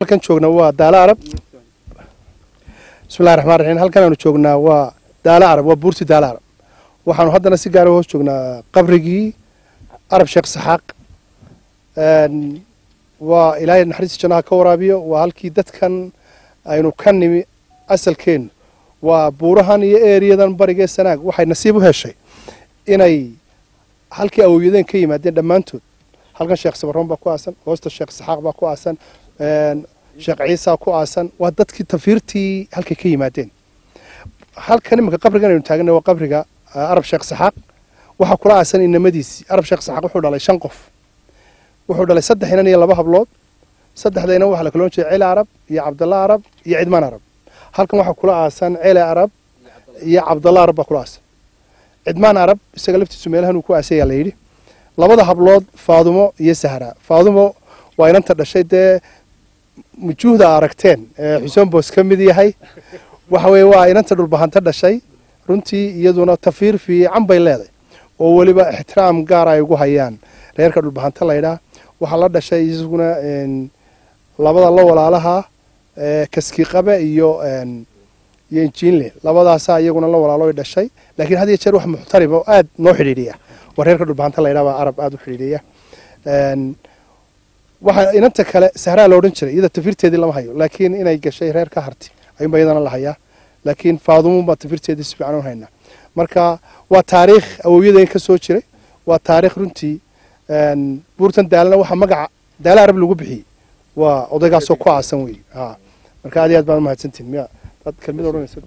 halkan joogna waa daala arab bismillaahir rahmaanir rahiim halkan aanu joognaa waa daala arab waa buurti daala arab waxaanu haddana si gaar ah hoos joognaa qabrigii arab sheekh saxaaq waa ilaahay naxariista jannaha ka waraabiyo waa halkii dadkan aynu ka nimi asalkeenu waa buurahan iyo eeriyadan bariga sanaag waxay nasiib u heshay inay halkii awowyadeen ka yimaadeen dhammaantood halkan sheekh sabaroon baa ku aasan hoosta sheekh saxaaq baa ku aasan sheekh ciisa ku aasan waa dadkii tafiirtii halkay ka yimaadeen halkan iminka qabrigan aynu taagana waa qabriga arab sheekh saxaaq waxaa kula aasan inamadiisii arab sheekh saxaaq wuxuu dhalay 5 qof wuxuu dhalay 3 inan iyo 2 hablood saddexdayna waxa la kala jeeday Ceel Arab iyo Cabdallah Arab iyo Cidmaan Arab halkan waxa kula aasan Ceel Arab iyo Cabdallah Arab kula aasan Cidmaan Arab isaga laftiisu meelahan uu ku aasay la yiri labada hablood Faadumo iyo Sahra Faadumo waa inanta dhashay mujuhda aragteen Xuseen Boos ka mid yahay waxa weey waa inanta dhulbahanta dhashay runtii iyaduna tafiir fiican bay leedahay oo waliba ixtiraam gaar ah ugu hayaan reerka dhulbahanta leeyahay waxa la dhashay isaguna labada la walaalaha kaski qabe iyo injiinle labadaas iyaguna la walaalo dhashay laakiin hadii jeer wax muxtarim oo aad noo xiriiriya wareerka dhulbahanta leeyahay arab aad u xiriiriya waxa inanta kale Sahra la oran jiray iyada tafiirteedii lama hayo laakiin inay gashay reer ka harti ay bayadana la hayaa laakiin Faadumo ba tafiirteedii si fiican u hayna marka waa taariikh awowyadeen ka soo jiray waa taariikh runtii buurtan daalna waxa magaca daala arab lagu bixiyay waa odaygaas oo ku aasan weey marka aad iyo aad baan u mahadsantiin dad kalmid oranaysa